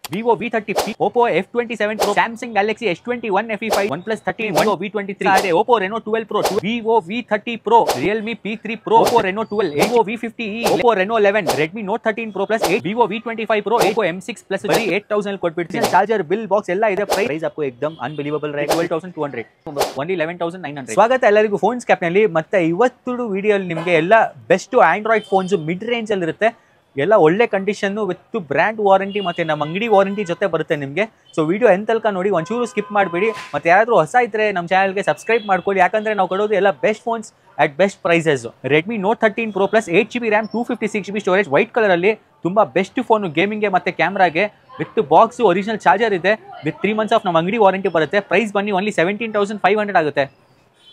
Vivo V30P, Oppo F27 Pro, Samsung Galaxy S21 FE5, OnePlus 13, Vivo V23, Oppo Reno 12 Pro, Vivo V30 Pro, Realme P3 Pro, Oppo Reno 12, Vivo V50e, Oppo Reno 11, Redmi Note 13 Pro Plus 8, Vivo V25 Pro, Oppo M6 Plus बड़ी 8000 ಕೊಟ್ಬಿಡ್ತೀನಿ charger bill box ಎಲ್ಲ ಇದೆ price आपको एकदम unbelievable रहेगा 12200 only 11900 ಸ್ವಾಗತ ಎಲ್ಲರಿಗೂ phone ಸ್ಕ್ಯಾಪ್ ನಲ್ಲಿ ಮತ್ತೆ ಇವತ್ತು ವಿಡಿಯೋ ಅಲ್ಲಿ ನಿಮಗೆ ಎಲ್ಲ best Android phones mid range ಅಲ್ಲಿ ಇರುತ್ತೆ ಎಲ್ಲ ಒಳ್ಳೆ ಕಂಡೀಷನ್ ವಿತ್ ಬ್ರ್ಯಾಂಡ್ ವಾರಂಟಿ ಮತ್ತೆ ನಮ್ಮ ಅಂಗಡಿ ವಾರಂಟಿ ಜೊತೆ ಬರುತ್ತೆ ನಿಮಗೆ ಸೊ ವಿಡಿಯೋ ಎಂತ ತನಕ ನೋಡಿ ಒಂಚೂರು ಸ್ಕಿಪ್ ಮಾಡಬೇಡಿ ಮತ್ತೆ ಯಾರಾದರೂ ಹೊಸ ಇದ್ರೆ ನಮ್ಮ ಚಾನಲ್ಗೆ ಸಬ್ಸ್ಕ್ರೈಬ್ ಮಾಡ್ಕೊಳ್ಳಿ ಯಾಕಂದ್ರೆ ನಾವು ಕೊಡೋದು ಎಲ್ಲ best phones at best prices Redmi Note 13 pro plus 8GB RAM 256GB storage white colour ಅಲ್ಲಿ ತುಂಬಾ ಬೆಸ್ಟ್ ಫೋನ್ ಗೇಮಿಂಗ್ಗೆ ಮತ್ತೆ ಕ್ಯಾಮ್ರಾಗೆ ವಿತ್ ಬಾಕ್ಸ್ ಒರಿಜಿನಲ್ ಚಾರ್ಜರ್ ಇದೆ ವಿತ್ 3 months ಆಫ್ ನಮ್ಮ ಅಂಗಡಿ ವಾರಂಟಿ ಬರುತ್ತೆ ಪ್ರೈಸ್ ಬನ್ನಿ ಓನ್ಲಿ 17500 ಆಗುತ್ತೆ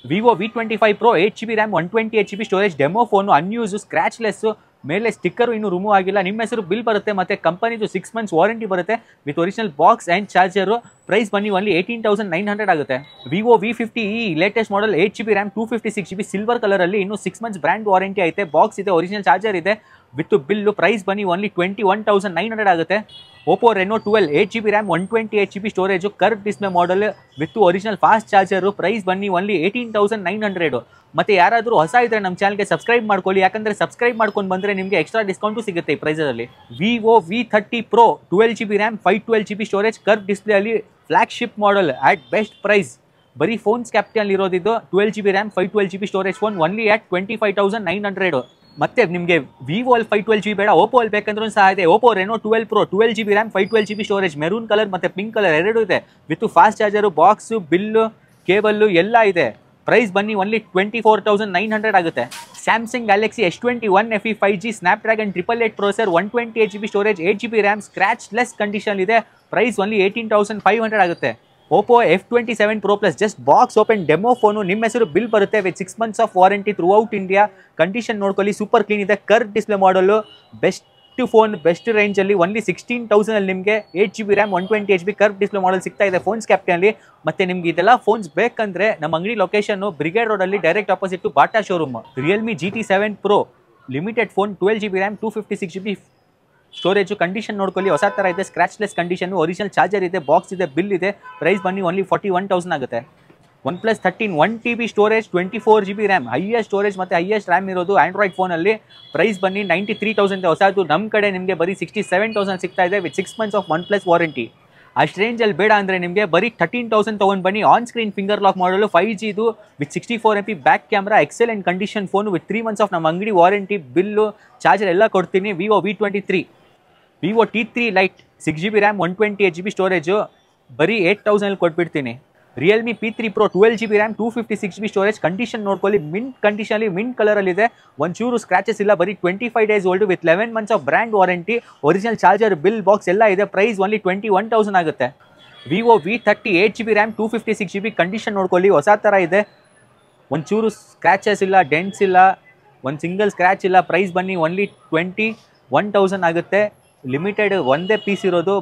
Vivo V25 Pro 8GB RAM 128GB storage demo phone unused scratchless ಮೇಲೆ ಸ್ಟಿಕ್ಕರ್ ಇನ್ನೂ ರಿಮೂವ್ ಆಗಿಲ್ಲ ನಿಮ್ಮ ಹೆಸರು ಬಿಲ್ ಬರುತ್ತೆ ಮತ್ತೆ ಕಂಪನಿದು 6 months ವಾರಂಟಿ ಬರುತ್ತೆ with original box and charger price ಬನ್ನಿ ಓನ್ಲಿ 18900 ಆಗುತ್ತೆ Vivo V50e latest model 8GB RAM 256GB silver ಕಲರಲ್ಲಿ ಇನ್ನೂ 6 months ಬ್ರ್ಯಾಂಡ್ ವಾರಂಟಿ ಐತೆ ಬಾಕ್ಸ್ ಇದೆ ಒರಿಜಿನಲ್ ಚಾರ್ಜರ್ ಇದೆ ವಿತ್ ಬಿಲ್ಲು ಪ್ರೈಸ್ ಬನ್ನಿ ಓನ್ಲಿ 21900 ಆಗುತ್ತೆ Oppo Reno 12 8GB RAM 128GB storage curve display model with original fast charger price ಬನ್ನಿ only 18900 ಮತ್ತೆ ಯಾರಾದರೂ ಹೊಸ ಇದ್ರೆ ನಮ್ಮ ಚಾನಲ್ಗೆ ಸಬ್ಸ್ಕ್ರೈಬ್ ಮಾಡ್ಕೊಳ್ಳಿ ಯಾಕಂದ್ರೆ ಸಬ್ಸ್ಕ್ರೈಬ್ ಮಾಡ್ಕೊಂಡು ಬಂದರೆ ನಿಮಗೆ ಎಕ್ಸ್ಟ್ರಾ ಡಿಸ್ಕೌಂಟು ಸಿಗುತ್ತೆ ಈ ಪ್ರೈಸಲ್ಲಿ Vivo V30 Pro 12GB RAM 512GB storage curve display ಅಲ್ಲಿ flagship model at best price ಬರೀ ಫೋನ್ ಸ್ಕ್ಯಾಪ್ಟಲ್ ಇರೋದಿದ್ದು 12GB RAM 512GB storage phone only at 25900 ಮತ್ತೆ ನಿಮಗೆ ವಿವೋ ಅಲ್ಲಿ 512GB ಬೇಡ ಓಪೋ ಅಲ್ಲಿ ಬೇಕಂದ್ರೂ ಸಹ ಇದೆ Oppo Reno 12 Pro 12GB RAM 512GB storage maroon colour ಮತ್ತೆ ಪಿಂಕ್ ಕಲರ್ ಎರಡು ಇದೆ with fast charger box bill cable ಎಲ್ಲ ಇದೆ ಪ್ರೈಸ್ ಬನ್ನಿ ಓನ್ಲಿ 24900 ಆಗುತ್ತೆ Samsung Galaxy S21 FE 5G Snapdragon 888 processor 128GB storage 8GB RAM scratch less condition ಇದೆ price only 18500 ಆಗುತ್ತೆ Oppo F27 Pro Plus just box open demo phone ನಿಮ್ಮ ಹೆಸರು bill ಬರುತ್ತೆ with 6 months of warranty through out India condition ನೋಡ್ಕೊಳ್ಳಿ super clean ಇದೆ curve display ಮಾಡಲು best phone best ರೇಂಜಲ್ಲಿ only 16000 ಅಲ್ಲಿ ನಿಮಗೆ 8GB RAM 128GB curve display ಮಾಡಲ್ ಸಿಗ್ತಾ ಇದೆ ಫೋನ್ಸ್ ಕ್ಯಾಪ್ಟನಲ್ಲಿ ಮತ್ತೆ ನಿಮ್ಗೆ ಇದೆಲ್ಲ ಫೋನ್ಸ್ ಬೇಕಂದ್ರೆ ನಮ್ಮ ಅಂಗಡಿ ಲೊಕೇಶನ್ ಬ್ರಿಗೇಡ್ ರೋಡಲ್ಲಿ direct opposite to Bata showroom Realme GT7 Pro limited phone 12GB RAM 256GB storage condition ನೋಡ್ಕೊಳ್ಳಿ ಹೊಸ ಥರ ಇದೆ ಸ್ಕ್ರಾಚ್ಲೆಸ್ ಕಂಡೀಷನ್ ಒರಿಜಿನಲ್ ಚಾರ್ಜರ್ ಇದೆ ಬಾಕ್ಸ್ ಇದೆ ಬಿಲ್ ಇದೆ ಪ್ರೈಸ್ ಬನ್ನಿ ಓನ್ಲಿ 41000 ಆಗುತ್ತೆ OnePlus 13 1TB storage 24GB RAM highest storage ಮತ್ತು ಹೈಯೆಸ್ಟ್ ರ್ಯಾಮ್ ಇರೋದು ಆಂಡ್ರಾಯ್ಡ್ ಫೋನಲ್ಲಿ ಪ್ರೈಸ್ ಬನ್ನಿ 93000 ಹೊಸದು ನಮ್ಮ ಕಡೆ ನಿಮಗೆ ಬರೀ 67000 ಸಿಗ್ತಾ ಇದೆ with 6 months of OnePlus warranty ಅಷ್ಟು ರೇಂಜಲ್ಲಿ ಬೇಡ ಅಂದರೆ ನಿಮಗೆ ಬರೀ 13000 ತೊಗೊಂಡು ಬನ್ನಿ ಆನ್ ಸ್ಕ್ರೀನ್ ಫಿಂಗರ್ ಲಾಕ್ ಮಾಡಲು 5G ಇದು with 64MP back camera excellent condition phone with 3 months of ನಮ್ಮ ಅಂಗಡಿ ವಾರಂಟಿ ಬಿಲ್ಲು ಚಾರ್ಜರ್ ಎಲ್ಲ ಕೊಡ್ತೀನಿ Vivo V23 Vivo T3 Lite 6GB RAM 128GB storage ಬರೀ 8000 ಕೊಟ್ಬಿಡ್ತೀನಿ Realme P3 Pro 12GB RAM 256GB storage condition ನೋಡ್ಕೊಳ್ಳಿ mint ಕಂಡೀಷನಲ್ಲಿ mint ಕಲರಲ್ಲಿದೆ ಒಂಚೂರು scratches ಇಲ್ಲ ಬರೀ 25 days old with 11 months of brand warranty original charger bill box ಎಲ್ಲ ಇದೆ price only 21000 ಆಗುತ್ತೆ Vivo V30 8GB RAM 256GB condition ನೋಡ್ಕೊಳ್ಳಿ ಹೊಸ ಥರ ಇದೆ ಒಂಚೂರು ಸ್ಕ್ರಾಚಸ್ ಇಲ್ಲ ಡೆಂಟ್ಸ್ ಇಲ್ಲ ಒಂದು ಸಿಂಗಲ್ ಸ್ಕ್ರ್ಯಾಚ್ ಇಲ್ಲ ಪ್ರೈಸ್ ಬನ್ನಿ ಓನ್ಲಿ 21000 ಆಗುತ್ತೆ ಲಿಮಿಟೆಡ್ ಒಂದೇ ಪೀಸ್ ಇರೋದು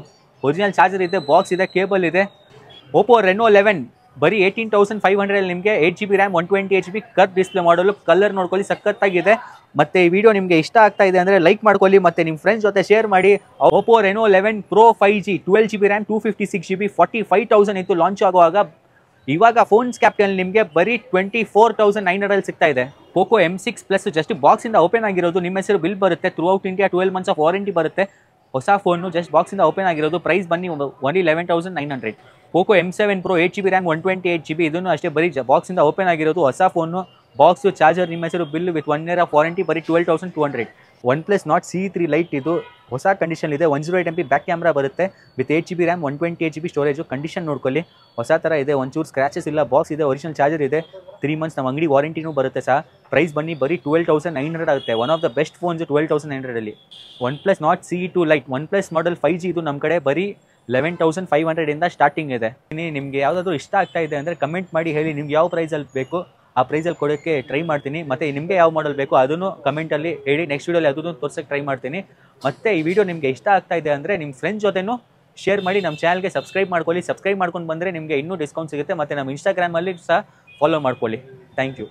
ಒರಿಜಿನಲ್ ಚಾರ್ಜರ್ ಇದೆ ಬಾಕ್ಸ್ ಇದೆ ಕೇಬಲ್ ಇದೆ Oppo Reno 11 ಬರೀ 18500 ನಿಮಗೆ 8GB RAM 128GB curve display ಮಾಡಲು ಕಲರ್ ನೋಡ್ಕೊಳ್ಳಿ ಸಖತ್ತಾಗಿದೆ ಮತ್ತೆ ಈ ವಿಡಿಯೋ ನಿಮಗೆ ಇಷ್ಟ ಆಗ್ತಾ ಇದೆ ಅಂದರೆ ಲೈಕ್ ಮಾಡ್ಕೊಳ್ಳಿ ಮತ್ತೆ ನಿಮ್ಮ ಫ್ರೆಂಡ್ಸ್ ಜೊತೆ ಶೇರ್ ಮಾಡಿ Oppo Reno 11 Pro 5G 12GB RAM 256GB 45000 ಇತ್ತು ಲಾಂಚ್ ಆಗುವಾಗ ಇವಾಗ ಫೋನ್ ಸ್ಕ್ಯಾಪ್ಟಲ್ಲಿ ನಿಮಗೆ ಬರೀ 24900 ಸಿಗ್ತಾ ಇದೆ Poco M6 Plus ಜಸ್ಟ್ ಬಾಕ್ಸಿಂದ ಓಪನ್ ಆಗಿರೋದು ನಿಮ್ಮ ಹೆಸರು ಬಿಲ್ ಬರುತ್ತೆ throughout India 12 months of warranty ಬರುತ್ತೆ ಹೊಸ ಫೋನು ಜಸ್ಟ್ ಬಾಕ್ಸಿಂದ ಓಪನ್ ಆಗಿರೋದು ಪ್ರೈಸ್ ಬನ್ನಿ only 11900 Poco M7 Pro 8GB RAM 128GB ಇದನ್ನು ಅಷ್ಟೇ ಬರೀ ಬಾಕ್ಸಿಂದ ಓಪನ್ ಆಗಿರೋದು ಹೊಸ ಫೋನು ಬಾಕ್ಸು ಚಾರ್ಜರ್ ನಿಮ್ಮ ಹೆಸರು bill with 1 year of warranty ಬರೀ 12200 OnePlus Nord CE3 Lite ಇದು ಹೊಸ ಕಂಡೀಷನ್ ಇದೆ 108MP ಬ್ಯಾಕ್ ಕ್ಯಾಮ್ರಾ ಬರುತ್ತೆ with 8GB RAM 128GB storage condition ನೋಡ್ಕೊಳ್ಳಿ ಹೊಸ ಥರ ಇದೆ ಒಂಚೂರು ಸ್ಕ್ರಾಚಸ್ ಇಲ್ಲ ಬಾಕ್ಸ್ ಇದೆ ಒರಿಜಿನಲ್ ಚಾರ್ಜರ್ ಇದೆ 3 months ನಮ್ಮ ಅಂಗಡಿ ವಾರಂಟಿನೂ ಬರುತ್ತೆ ಸಹ ಪ್ರೈಸ್ ಬನ್ನಿ ಬರೀ 12900 ಆಗುತ್ತೆ one of the best phones 12900 OnePlus Nord CE2 Lite OnePlus model 5G ಇದು ನಮ್ಮ ಕಡೆ ಬರೀ 11500 ಇಂದ ಸ್ಟಾರ್ಟಿಂಗ್ ಇದೆ ನಿಮಗೆ ಯಾವುದಾದ್ರೂ ಇಷ್ಟ ಆಗ್ತಾ ಇದೆ ಅಂದರೆ ಕಮೆಂಟ್ ಮಾಡಿ ಹೇಳಿ ನಿಮ್ಗೆ ಯಾವ ಪ್ರೈಸಲ್ಲಿ ಬೇಕು ಆ ಪ್ರೈಸಲ್ಲಿ ಕೊಡೋಕ್ಕೆ ಟ್ರೈ ಮಾಡ್ತೀನಿ ಮತ್ತು ನಿಮಗೆ ಯಾವ ಮಾಡಲ್ ಬೇಕು ಅದನ್ನು ಕಮೆಂಟಲ್ಲಿ ಹೇಳಿ ನೆಕ್ಸ್ಟ್ ವೀಡಿಯೋಲಿ ಅದನ್ನು ತೋರ್ಸೋಕ್ಕೆ ಟ್ರೈ ಮಾಡ್ತೀನಿ ಮತ್ತು ಈ ವಿಡಿಯೋ ನಿಮಗೆ ಇಷ್ಟ ಆಗ್ತಾ ಇದೆ ಅಂದರೆ ನಿಮ್ಮ ಫ್ರೆಂಡ್ಸ್ ಜೊತೆನೂ ಶೇರ್ ಮಾಡಿ ನಮ್ಮ ಚಾನಲ್ಗೆ ಸಬ್ಸ್ಕ್ರೈಬ್ ಮಾಡ್ಕೊಳ್ಳಿ ಸಬ್ಸ್ಕ್ರೈಬ್ ಮಾಡ್ಕೊಂಡು ಬಂದರೆ ನಿಮಗೆ ಇನ್ನೂ ಡಿಸ್ಕೌಂಟ್ ಸಿಗುತ್ತೆ ಮತ್ತು ನಮ್ಮ ಇನ್ಸ್ಟಾಗ್ರಾಮಲ್ಲಿ ಸಹ ಫಾಲೋ ಮಾಡ್ಕೊಳ್ಳಿ ಥ್ಯಾಂಕ್ ಯು